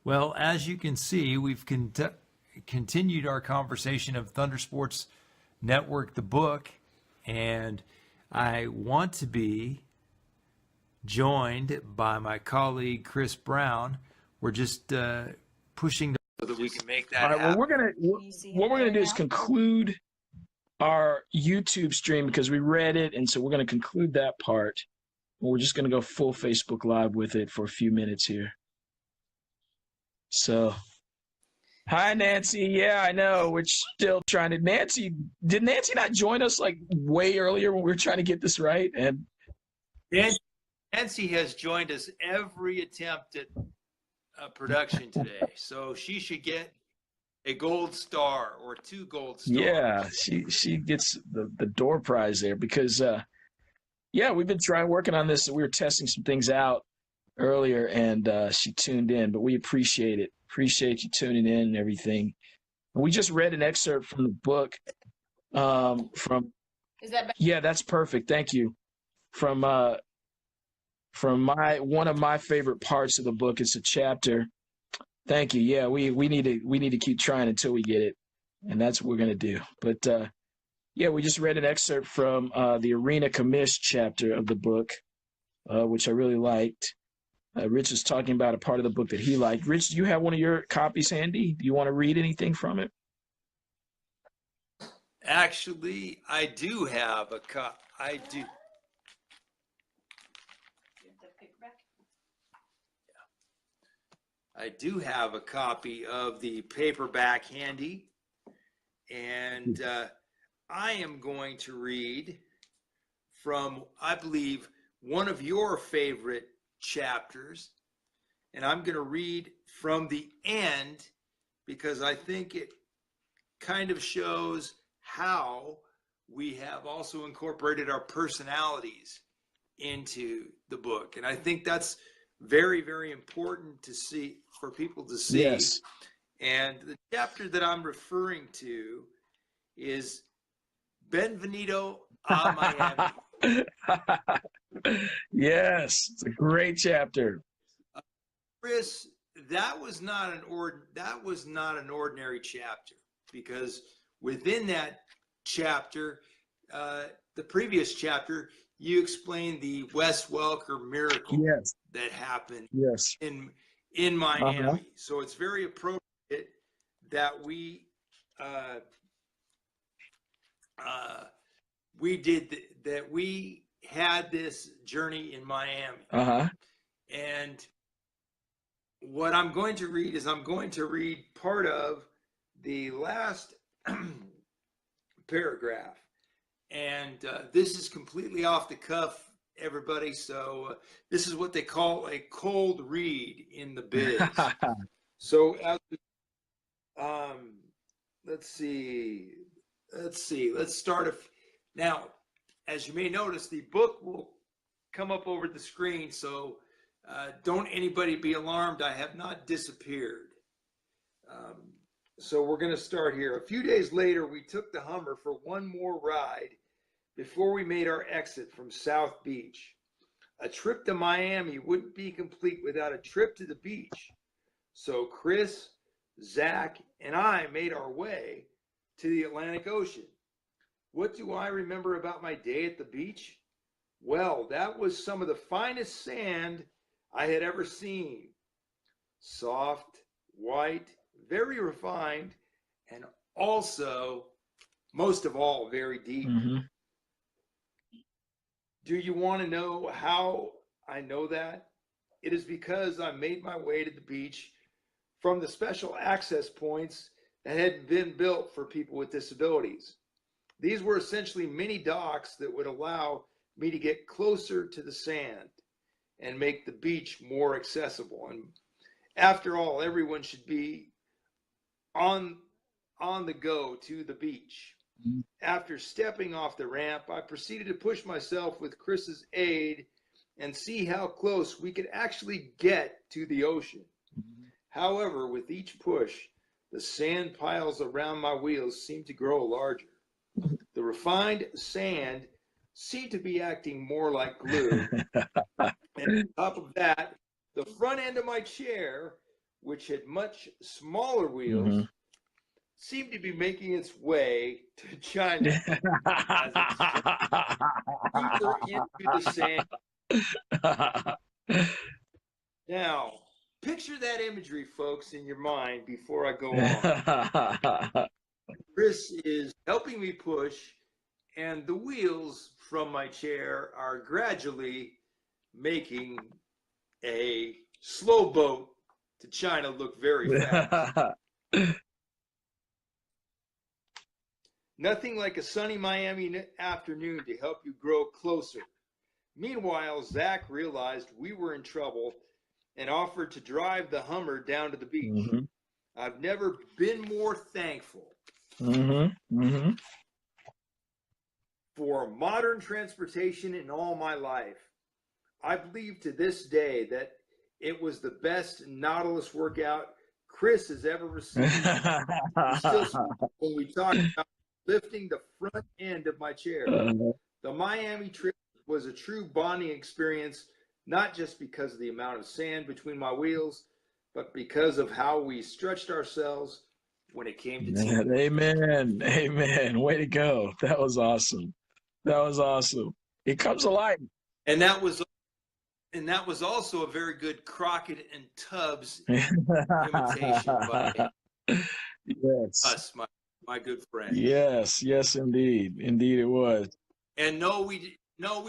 Well, as you can see, we've continued our conversation of Thunder Sports Network, the book, and I want to be joined by my colleague Chris Brown. We're just pushing so that we can make that All right. happen. Well, what we're gonna do is conclude our YouTube stream because we read it, and so we're gonna conclude that part. We're just gonna go full Facebook Live with it for a few minutes here. So, hi Nancy. Yeah, I know. We're still trying to. Did Nancy not join us like way earlier when we were trying to get this right? And Nancy has joined us every attempt at production today, so she should get a gold star or 2 gold stars. yeah, she gets the door prize there because yeah, we've been working on this. We were testing some things out earlier, and she tuned in. But we appreciate it. Appreciate you tuning in and everything. We just read an excerpt from the book. From Is that better? Yeah, that's perfect. Thank you. From one of my favorite parts of the book. It's a chapter. Thank you. Yeah, we need to keep trying until we get it, and that's what we're gonna do. But yeah, we just read an excerpt from the Arena Commish chapter of the book, which I really liked. Rich was talking about a part of the book that he liked. Rich, do you have one of your copies handy? Do you want to read anything from it? Actually, I do have a copy. I do. I do have a copy of the paperback handy, and I am going to read from, I believe, one of your favorite chapters, and I'm going to read from the end because I think it kind of shows how we have also incorporated our personalities into the book, and I think that's very, very important to see, for people to see. Yes. And the chapter that I'm referring to is Benvenido a Miami. Yes, it's a great chapter. Chris, that was not an ordinary chapter, because within that chapter, the previous chapter, you explained the Wes Welker miracle Yes. that happened Yes. in Miami. So it's very appropriate that we had this journey in Miami. And what I'm going to read is part of the last paragraph. And this is completely off the cuff, everybody. So this is what they call a cold read in the biz. So let's see. Let's start. Now, as you may notice, the book will come up over the screen. So don't anybody be alarmed. I have not disappeared. So we're going to start here. A few days later, we took the Hummer for one more ride before we made our exit from South Beach. A trip to Miami wouldn't be complete without a trip to the beach. So Chris, Zach, and I made our way to the Atlantic Ocean. What do I remember about my day at the beach? Well, that was some of the finest sand I had ever seen. Soft, white, very refined, and also, most of all, very deep. Do you want to know how I know that? It is because I made my way to the beach from the special access points that had been built for people with disabilities. These were essentially mini docks that would allow me to get closer to the sand and make the beach more accessible. And after all, everyone should be on the go to the beach. After stepping off the ramp, I proceeded to push myself with Chris's aid and see how close we could actually get to the ocean. However, with each push, the sand piles around my wheels seemed to grow larger. The refined sand seemed to be acting more like glue. And on top of that, the front end of my chair which had much smaller wheels, seemed to be making its way to China as it sank deeper into the sand. Now, picture that imagery, folks, in your mind before I go on. Chris is helping me push, and the wheels from my chair are gradually making a slow boat to China look very fast. Nothing like a sunny Miami afternoon to help you grow closer. Meanwhile, Zach realized we were in trouble and offered to drive the Hummer down to the beach. I've never been more thankful for modern transportation in all my life. I believe to this day that it was the best Nautilus workout Chris has ever received. We still speak when we talk about lifting the front end of my chair. The Miami trip was a true bonding experience, not just because of the amount of sand between my wheels, but because of how we stretched ourselves when it came to teamwork. Amen. Amen. Way to go. That was awesome. That was awesome. It comes alive. And that was also a very good Crockett and Tubbs imitation by us, my good friend. Yes, indeed. Indeed it was. And no, we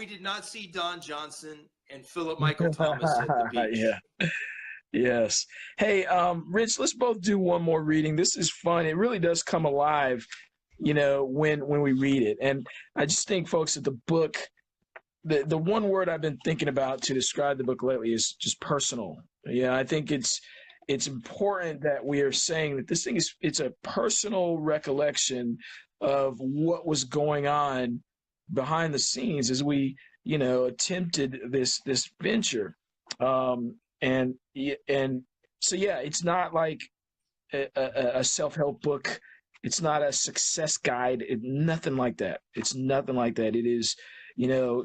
did not see Don Johnson and Philip Michael Thomas at the beach. Yeah. Yes. Hey, Rich, let's both do one more reading. This is fun. It really does come alive, when we read it. And I just think, folks, that the book, the one word I've been thinking about to describe the book lately is just personal. Yeah, I think it's important that we are saying that this thing it's a personal recollection of what was going on behind the scenes as we, attempted this venture. And so, yeah, it's not like a self-help book. It's not a success guide. Nothing like that. It's nothing like that. It is,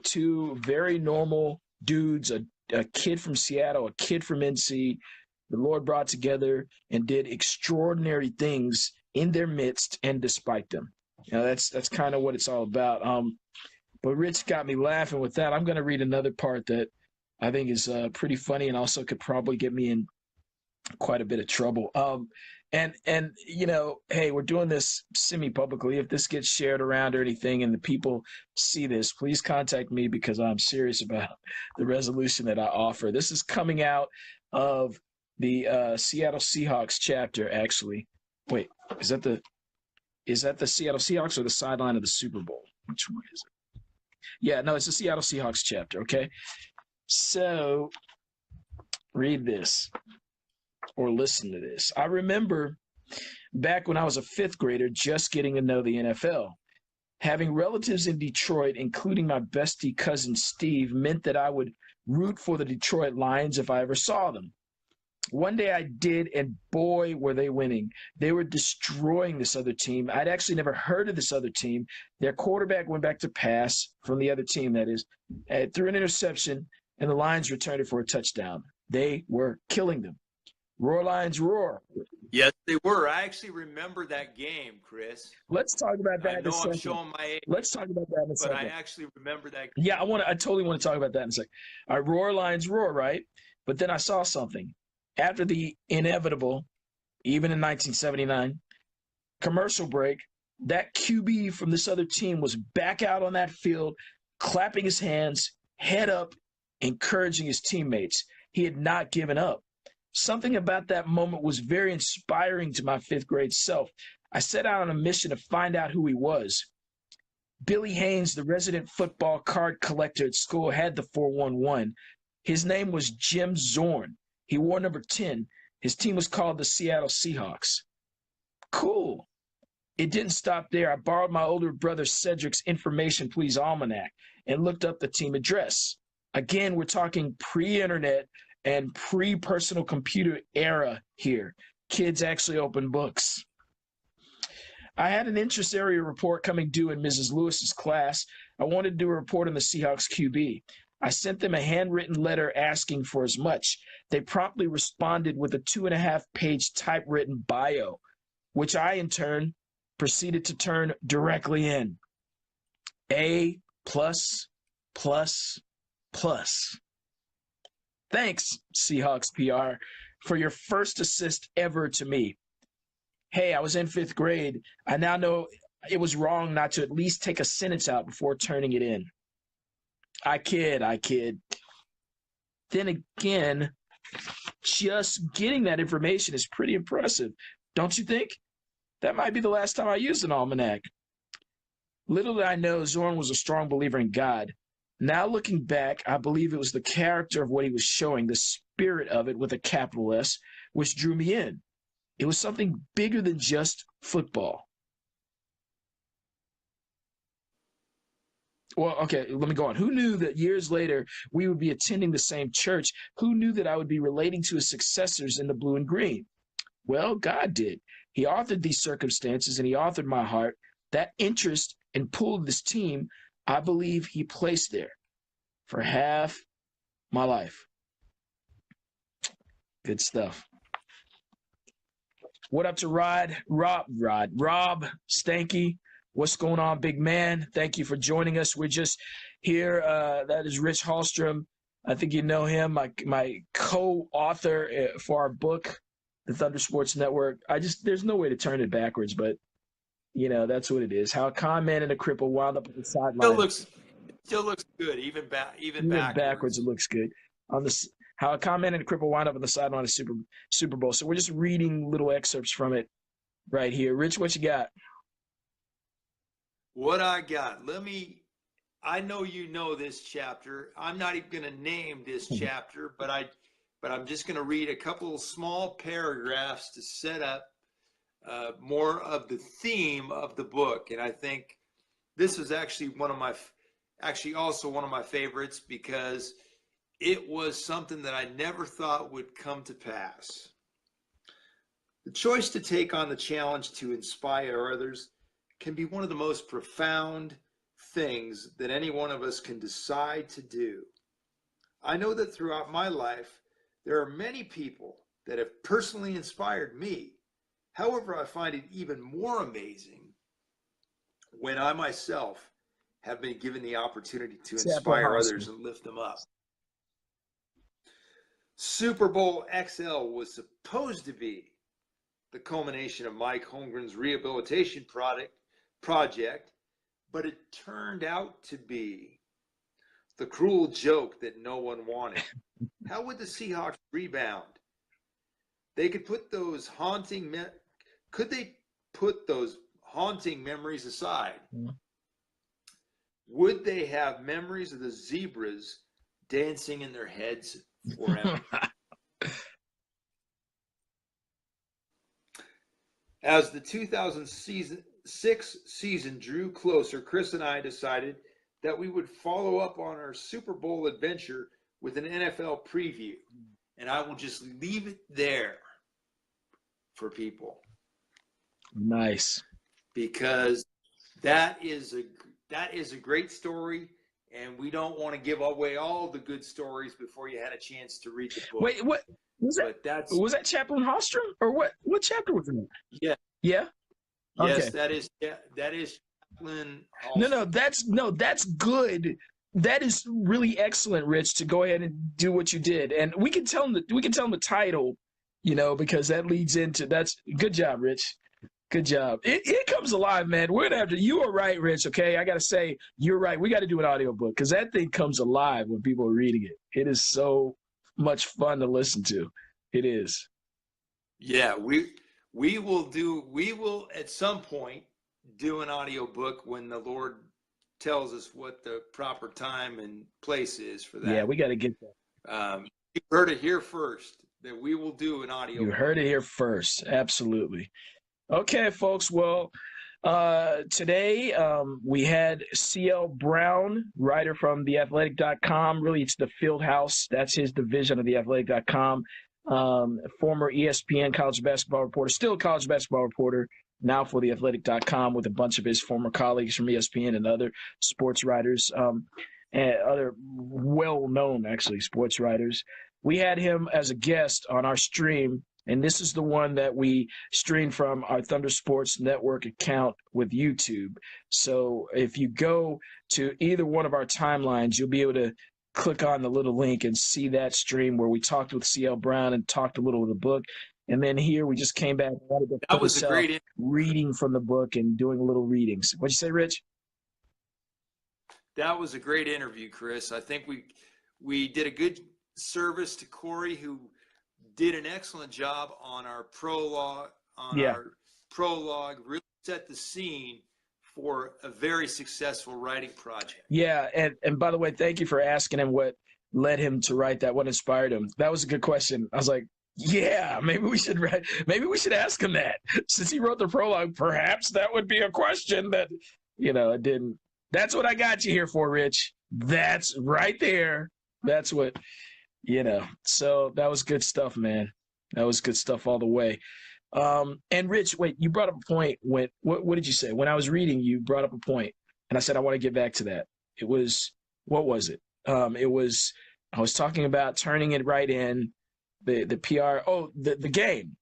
two very normal dudes, a kid from Seattle, a kid from NC, the Lord brought together and did extraordinary things in their midst and despite them. That's kind of what it's all about. But Rich got me laughing with that. I'm going to read another part that I think is pretty funny and also could probably get me in quite a bit of trouble. And hey, we're doing this semi-publicly. If this gets shared around or anything and the people see this, please contact me because I'm serious about the resolution that I offer. This is coming out of the Seattle Seahawks chapter, actually. Wait, is that the Seattle Seahawks or the sideline of the Super Bowl? Which one is it? Yeah, no, it's the Seattle Seahawks chapter, okay? So read this or listen to this. I remember back when I was a fifth grader just getting to know the NFL. Having relatives in Detroit, including my bestie cousin Steve, meant that I would root for the Detroit Lions if I ever saw them. One day I did, and boy, were they winning. They were destroying this other team. I'd actually never heard of this other team. Their quarterback went back to pass from the other team, that is, threw an interception, and the Lions returned it for a touchdown. They were killing them. Roar, Lions, roar. Yes, they were. I actually remember that game, Chris. Let's talk about that in a second. I'm showing my age. Let's talk about that in a second. But I actually remember that game. Yeah, I totally want to talk about that in a second. All right, Roar, Lions, roar, right? But then I saw something. After the inevitable, even in 1979, commercial break, that QB from this other team was back out on that field, clapping his hands, head up, encouraging his teammates. He had not given up. Something about that moment was very inspiring to my fifth grade self. I set out on a mission to find out who he was. Billy Haynes, the resident football card collector at school, had the 411. His name was Jim Zorn. He wore number 10. His team was called the Seattle Seahawks. Cool. It didn't stop there. I borrowed my older brother Cedric's Information Please Almanac and looked up the team address. Again, we're talking pre-internet and pre-personal computer era here. Kids actually open books. I had an interest area report coming due in Mrs. Lewis's class. I wanted to do a report on the Seahawks QB. I sent them a handwritten letter asking for as much. They promptly responded with a 2.5-page typewritten bio, which I, in turn, proceeded to turn directly in. A plus, plus, plus. Thanks, Seahawks PR, for your first assist ever to me. Hey, I was in 5th grade. I now know it was wrong not to at least take a sentence out before turning it in. I kid. Then again, just getting that information is pretty impressive, don't you think? That might be the last time I used an almanac. Little did I know Zorn was a strong believer in God. Now looking back, I believe it was the character of what he was showing, the spirit of it with a capital S, which drew me in. It was something bigger than just football. Well, okay, let me go on. Who knew that years later we would be attending the same church? Who knew that I would be relating to his successors in the blue and green? Well, God did. He authored these circumstances, and he authored my heart. That interest and pull of this team, I believe he placed there for half my life. Good stuff. What up to Rob Stanky? What's going on, big man? Thank you for joining us. We're just here. That is Rich Hallstrom. I think you know him, my co-author for our book, The Thunder Sports Network. There's no way to turn it backwards, but that's what it is. How a con man and a cripple wound up on the sideline. Still looks good, even backwards. It looks good. How a con man and a cripple wound up on the sideline of Super Bowl. So we're just reading little excerpts from it right here. Rich, what you got? What I got? I know you know this chapter. I'm not even going to name this chapter, but I'm just going to read a couple of small paragraphs to set up more of the theme of the book. And I think this is actually also one of my favorites, because it was something that I never thought would come to pass. The choice to take on the challenge to inspire others can be one of the most profound things that any one of us can decide to do. I know that throughout my life, there are many people that have personally inspired me. However, I find it even more amazing when I myself have been given the opportunity to inspire others and lift them up. Super Bowl XL was supposed to be the culmination of Mike Holmgren's rehabilitation project, but it turned out to be the cruel joke that no one wanted. How would the Seahawks rebound? Could they put those haunting memories aside? Mm-hmm. Would they have memories of the zebras dancing in their heads forever? As the 2006 season drew closer, Chris and I decided that we would follow up on our Super Bowl adventure with an NFL preview. And I will just leave it there for people. Nice. Because that is a great story, and we don't want to give away all the good stories before you had a chance to read the book. Wait, what was that? Was that Chaplain Hallstrom, or what? What chapter was it? Yeah. Yeah. Okay. Yes, that is Chaplain Hallstrom. That's good. That is really excellent, Rich, to go ahead and do what you did, and we can tell them the title, because that leads into that's good job, Rich. Good job. It comes alive, man. We're gonna have to. You are right, Rich. Okay, I gotta say you're right. We got to do an audiobook because that thing comes alive when people are reading it. It is so much fun to listen to. It is. Yeah, we will at some point do an audiobook when the Lord tells us what the proper time and place is for that. Yeah, we got to get that. You heard it here first that we will do an audiobook. You heard it here first. Absolutely. Okay, folks. Well, today we had C.L. Brown, writer from theathletic.com. Really, it's the Field House. That's his division of theathletic.com. Former ESPN college basketball reporter, still a college basketball reporter, now for theathletic.com with a bunch of his former colleagues from ESPN and other sports writers. and other well-known, actually, sports writers. We had him as a guest on our stream, and this is the one that we stream from our Thunder Sports Network account with YouTube. So if you go to either one of our timelines, you'll be able to click on the little link and see that stream where we talked with CL Brown and talked a little of the book. And then here we just came back and wanted to That was a great reading from the book and doing a little readings. What'd you say, Rich? That was a great interview, Chris. I think we did a good service to Corey, who did an excellent job on our prologue. Our prologue really set the scene for a very successful writing project. Yeah, and by the way, thank you for asking him what led him to write that, what inspired him. That was a good question. I was like, yeah, maybe we should ask him that. Since he wrote the prologue, perhaps that would be a question that, it didn't. That's what I got you here for, Rich. That's right there. That's what, so that was good stuff, man. That was good stuff all the way. And Rich, wait, you brought up a point when, what did you say? When I was reading, you brought up a point, and I said, I want to get back to that. It was, what was it? I was talking about turning it right in, the PR. Oh, the game.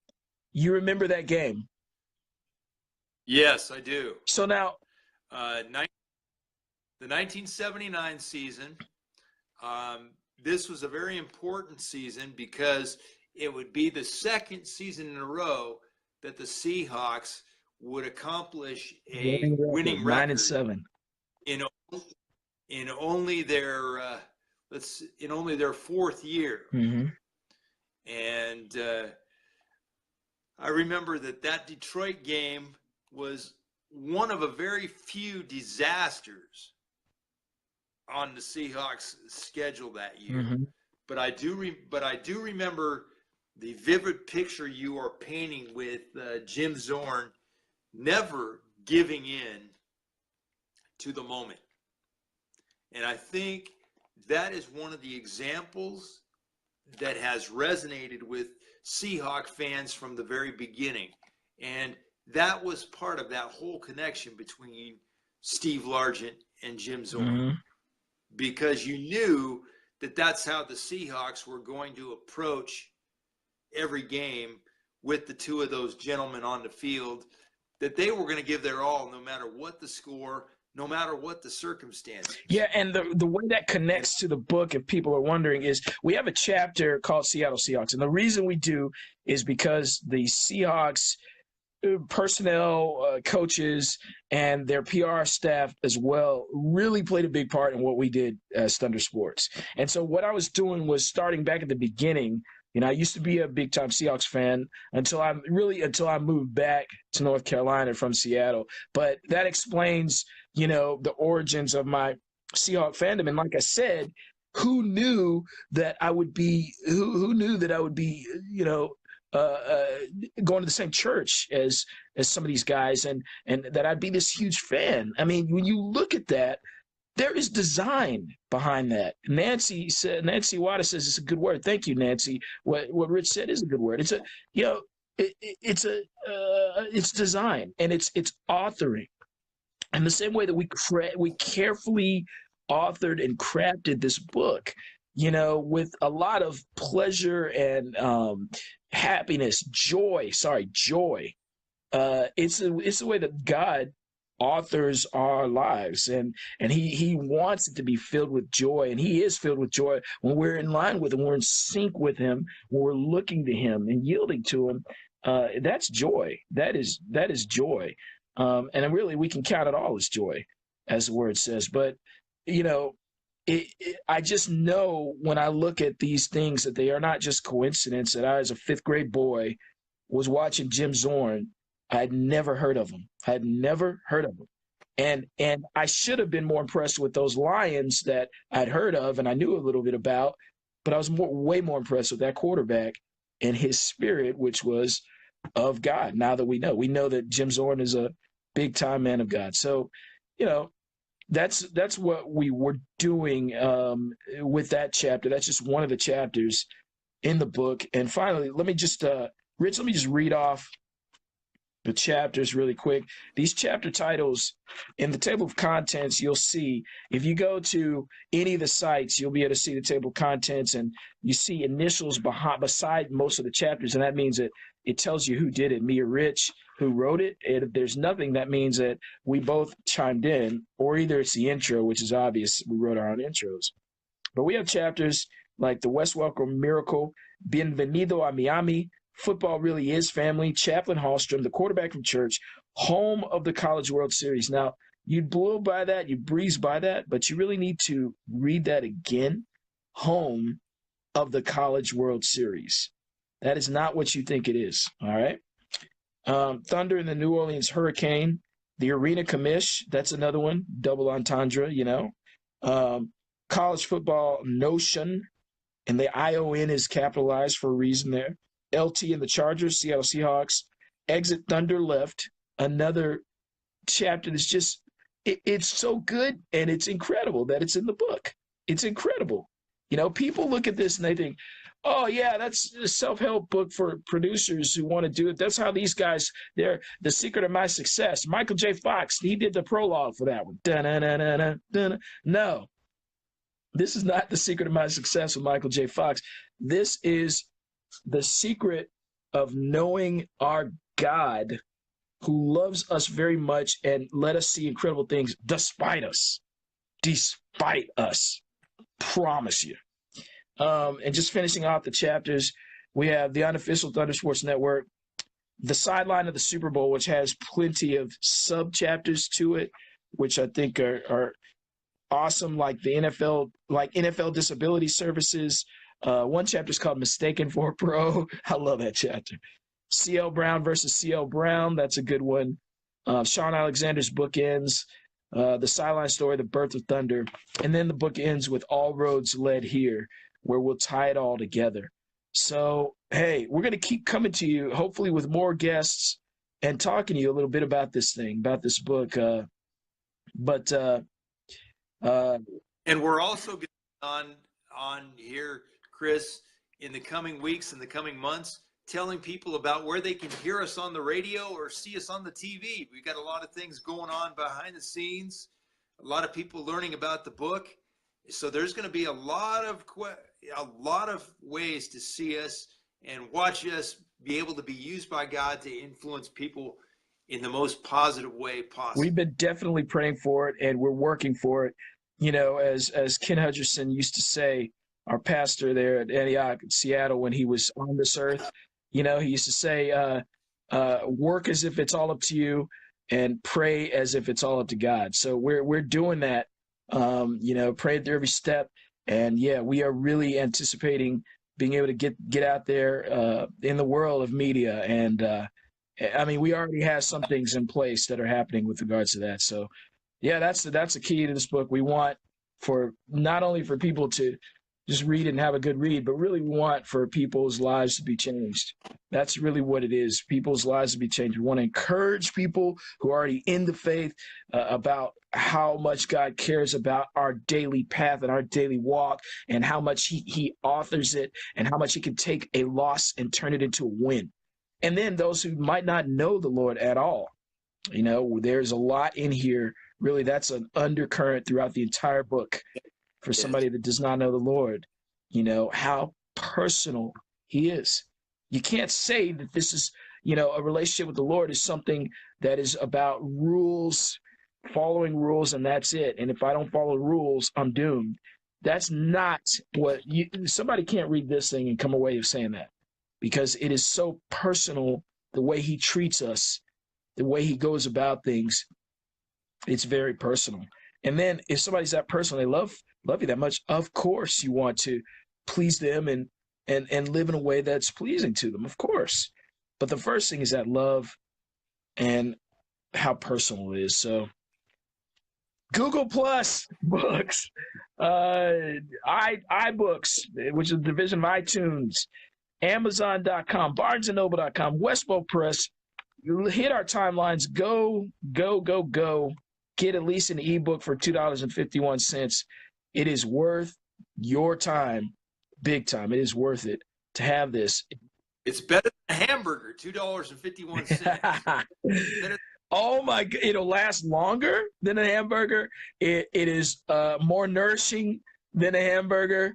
You remember that game? Yes, I do. So now, the 1979 season, this was a very important season because it would be the second season in a row that the Seahawks would accomplish a winning record 9-7 in only their fourth year. Mm-hmm. And I remember that Detroit game was one of a very few disasters on the Seahawks schedule that year. Mm-hmm. But I do remember the vivid picture you are painting with Jim Zorn never giving in to the moment. And I think that is one of the examples that has resonated with Seahawk fans from the very beginning. And that was part of that whole connection between Steve Largent and Jim Zorn. Mm-hmm. Because you knew that that's how the Seahawks were going to approach every game with the two of those gentlemen on the field, that they were going to give their all no matter what the score, no matter what the circumstances. Yeah, and the way that connects to the book, if people are wondering, is we have a chapter called Seattle Seahawks. And the reason we do is because the Seahawks personnel, coaches, and their PR staff as well really played a big part in what we did as Thunder Sports. And so what I was doing was starting back at the beginning. I used to be a big-time Seahawks fan until I moved back to North Carolina from Seattle. But that explains, the origins of my Seahawk fandom. And like I said, who knew that I would be going to the same church as some of these guys and that I'd be this huge fan. I mean, when you look at that, there is design behind that. Nancy Wada says it's a good word. Thank you, Nancy. What Rich said is a good word. It's it's design, and it's authoring. And the same way that we carefully authored and crafted this book, with a lot of pleasure and happiness, joy. It's the way that God authors our lives, and he wants it to be filled with joy, and he is filled with joy when we're in line with him, we're in sync with him, when we're looking to him and yielding to him. That's joy. That is joy. And really we can count it all as joy, as the word says. But I just know when I look at these things that they are not just coincidence, that I, as a fifth grade boy, was watching Jim Zorn. I'd never heard of him. And I should have been more impressed with those Lions that I'd heard of and I knew a little bit about, but I was way more impressed with that quarterback and his spirit, which was of God. Now that we know that Jim Zorn is a big-time man of God. So, that's what we were doing with that chapter. That's just one of the chapters in the book. And finally, let me just Rich, read off the chapters really quick. These chapter titles in the table of contents, you'll see if you go to any of the sites, you'll be able to see the table of contents, and you see initials beside most of the chapters, and that means that it tells you who did it, me or Rich, who wrote it. And if there's nothing, that means that we both chimed in, or either it's the intro, which is obvious, we wrote our own intros. But we have chapters like the West Welcome Miracle, Bienvenido a Miami, Football Really Is Family, Chaplain Hallstrom, the quarterback from church, home of the College World Series. Now, you blew by that, you breezed by that, but you really need to read that again. Home of the College World Series. That is not what you think it is, all right? Thunder and the New Orleans Hurricane, the Arena Commish, that's another one, double entendre, you know. College Football Notion, and the ION is capitalized for a reason there. LT and the Chargers, Seattle Seahawks, Exit Thunder Left, another chapter that's just, it's so good and it's incredible that it's in the book. It's incredible. You know, people look at this and they think, oh, yeah, that's a self-help book for producers who want to do it. That's how these guys, they're the secret of my success. Michael J. Fox, he did the prologue for that one. Da-na-na-na-na-na. No, this is not the secret of my success with Michael J. Fox. This is the secret of knowing our God, who loves us very much and let us see incredible things despite us. Despite us. Promise you. And just finishing off the chapters, we have the unofficial Thunder Sports Network, the sideline of the Super Bowl, which has plenty of sub-chapters to it, which I think are awesome, like the NFL Disability Services. One chapter is called Mistaken for a Pro. I love that chapter. C.L. Brown versus C.L. Brown. That's a good one. Sean Alexander's book ends. The sideline story, The Birth of Thunder. And then the book ends with All Roads Led Here, where we'll tie it all together. So, hey, we're going to keep coming to you, hopefully with more guests and talking to you a little bit about this thing, about this book. And we're also going on here, Chris, in the coming weeks and the coming months, telling people about where they can hear us on the radio or see us on the TV. We've got a lot of things going on behind the scenes, a lot of people learning about the book. So there's going to be a lot of ways to see us and watch us be able to be used by God to influence people in the most positive way possible. We've been definitely praying for it, and we're working for it. You know, as Ken Hutcherson used to say, our pastor there at Antioch, Seattle, when he was on this earth, you know, he used to say, work as if it's all up to you and pray as if it's all up to God. So we're doing that, you know, praying through every step. And, yeah, we are really anticipating being able to get out there in the world of media. And, I mean, we already have some things in place that are happening with regards to that. So, yeah, that's the key to this book. We want for not only for people to just read and have a good read, but really we want for people's lives to be changed. That's really what it is. People's lives to be changed. We want to encourage people who are already in the faith about how much God cares about our daily path and our daily walk, and how much he authors it, and how much he can take a loss and turn it into a win. And then those who might not know the Lord at all, you know, there's a lot in here. Really, that's an undercurrent throughout the entire book. For somebody that does not know the Lord, you know, how personal he is. You can't say that this is, you know, a relationship with the Lord is something that is about rules, following rules, and that's it. And if I don't follow rules, I'm doomed. That's not what somebody can't read this thing and come away of saying that, because it is so personal, the way he treats us, the way he goes about things. It's very personal. And then if somebody's that personal, they love you that much, of course you want to please them and live in a way that's pleasing to them, of course. But the first thing is that love and how personal it is. So Google Plus Books, iBooks, which is a division of iTunes, Amazon.com, BarnesandNoble.com, Westbow Press. Hit our timelines. Go. Get at least an ebook for $2.51. It is worth your time, big time. It is worth it to have this. It's better than a hamburger, $2.51. Oh my God, it'll last longer than a hamburger. It is more nourishing than a hamburger.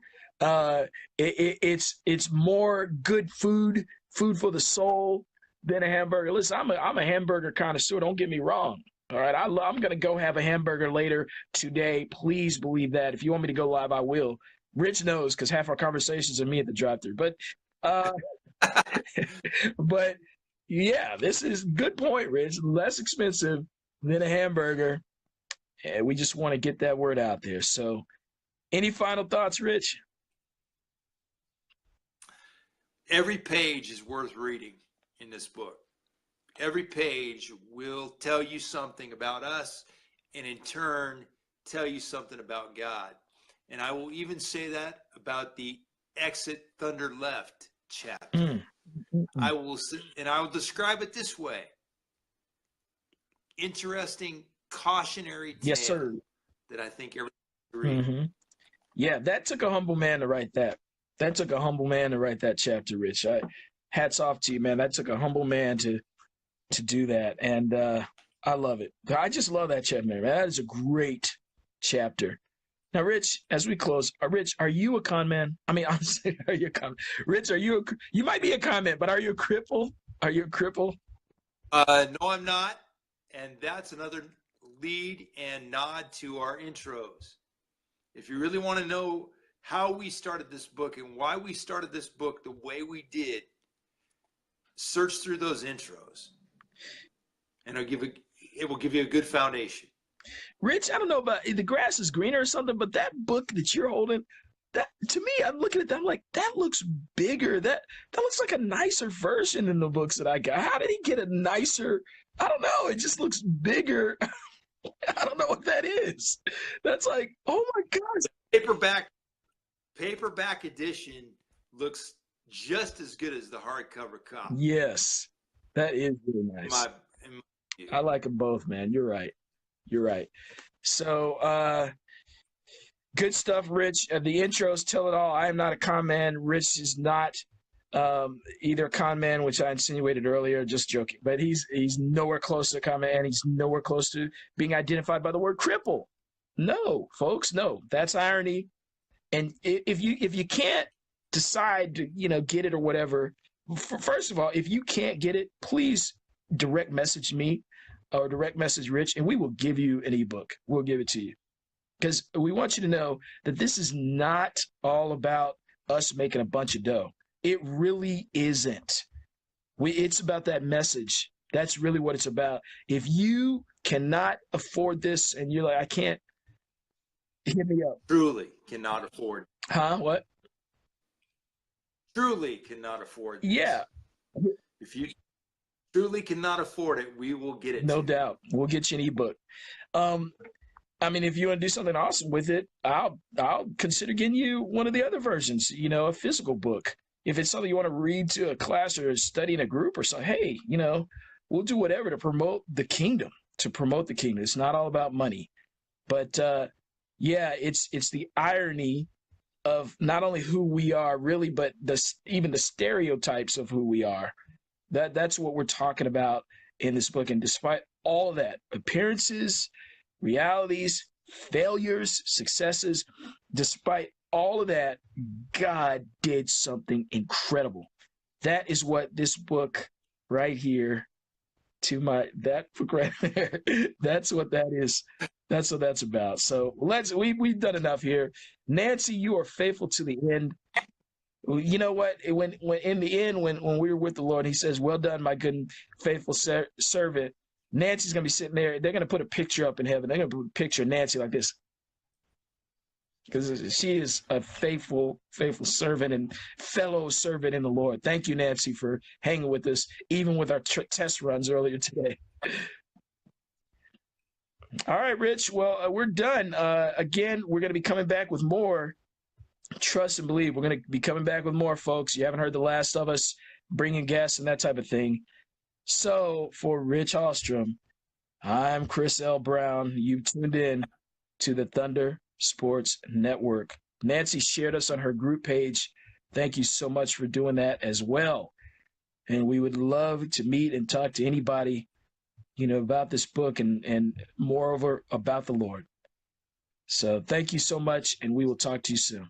It's more good food for the soul than a hamburger. Listen, I'm a hamburger connoisseur. Don't get me wrong. All right, I'm gonna go have a hamburger later today. Please believe that. If you want me to go live, I will. Rich knows because half our conversations are me at the drive-thru. But but yeah, this is good point, Rich. Less expensive than a hamburger. And we just want to get that word out there. So, any final thoughts, Rich? Every page is worth reading in this book. Every page will tell you something about us and in turn tell you something about God. And I will even say that about the Exit Thunder Left chapter. I will describe it this way. Interesting cautionary tale. Yes, sir. That I think everyone should read. Mm-hmm. Yeah, that took a humble man to write that. That took a humble man to write that chapter, Rich. Hats off to you, man. That took a humble man to do that. And I love it. I just love that chapter, man. That is a great chapter. Now, Rich, as we close, Rich, are you a con man? I mean, I'm saying, are you a con? Rich, you might be a con man, but are you a cripple? Are you a cripple? No, I'm not. And that's another lead and nod to our intros. If you really want to know how we started this book and why we started this book the way we did, search through those intros. And it will give you a good foundation. Rich, I don't know about the grass is greener or something, but that book that you're holding, that to me, I'm looking at that, I'm like, that looks bigger. That looks like a nicer version than the books that I got. How did he get a nicer? I don't know. It just looks bigger. I don't know what that is. That's like, oh my gosh. Paperback edition looks just as good as the hardcover copy. Yes, that is really nice. I like them both, man. You're right. So, good stuff, Rich. The intros tell it all. I am not a con man. Rich is not either a con man, which I insinuated earlier, just joking. But he's nowhere close to a con man. He's nowhere close to being identified by the word cripple. No, folks, no. That's irony. And if you can't decide to get it or whatever, first of all, if you can't get it, please direct message me or direct message Rich, and we will give you an ebook. We'll give it to you. Because we want you to know that this is not all about us making a bunch of dough. It really isn't. It's about that message. That's really what it's about. If you cannot afford this and you're like, I can't, hit me up. Truly cannot afford. Huh? What? Truly cannot afford this. Yeah. If you truly cannot afford it, we will get it. No doubt. We'll get you an ebook. I mean, if you want to do something awesome with it, I'll consider getting you one of the other versions, a physical book. If it's something you want to read to a class or study in a group or something, hey, we'll do whatever to promote the kingdom, It's not all about money. But yeah, it's the irony of not only who we are really, but even the stereotypes of who we are. That's what we're talking about in this book. And despite all of that, appearances, realities, failures, successes, despite all of that, God did something incredible. That is what this book right here that book right there, that's what that is. That's what that's about. So we've done enough here. Nancy, you are faithful to the end. You know what? When in the end, when we were with the Lord, he says, well done, my good and faithful servant. Nancy's going to be sitting there. They're going to put a picture up in heaven. They're going to put a picture of Nancy like this. Because she is a faithful servant and fellow servant in the Lord. Thank you, Nancy, for hanging with us, even with our test runs earlier today. All right, Rich. Well, we're done. Again, we're going to be coming back with more. Trust and believe. We're going to be coming back with more, folks. You haven't heard the last of us bringing guests and that type of thing. So for Rich Ostrom, I'm Chris L. Brown. You've tuned in to the Thunder Sports Network. Nancy shared us on her group page. Thank you so much for doing that as well. And we would love to meet and talk to anybody, about this book and moreover about the Lord. So thank you so much, and we will talk to you soon.